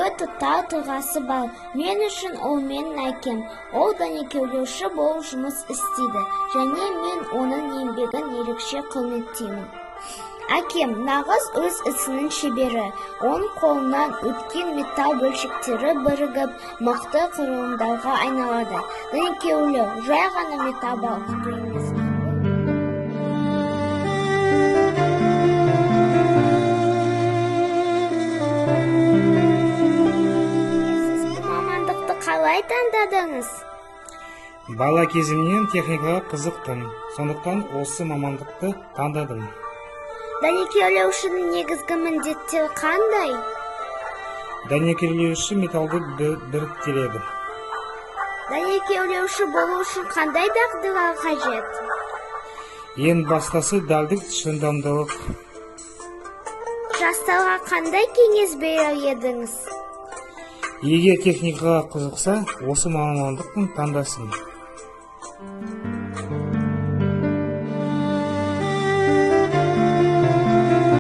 албетте тағы тұлғасы бар. Мен үшін ол менің әкем. Ол дәнекерлеуші болып жұмыс істейді, және мен оның еңбегін ерекше құрметтеймін. Әкем нағыз өз ісінің шебері. Оның қолынан өткен металл бөлшектері бірігіп, мықты құрылымдарға айналады. Дәнекерлеу жай ғана металл балқыту емес. Сіз бұл мамандықты қалай таңдадыңыз? Бала кезімнен техникаға қызықтым, сондықтан осы мамандықты таңдадым. Дәнекерлеушінің негізгі міндеттері қандай? Дәнекерлеуші металлды біріктіреді. Дәнекерлеуші болу үшін қандай дағдылар қажет? Ең бастысы дәлдік, шыдамдылық. Жастарға қандай кеңес берер едіңіз? Егер техникаға қызықса, осы мамандықтың таңдасын.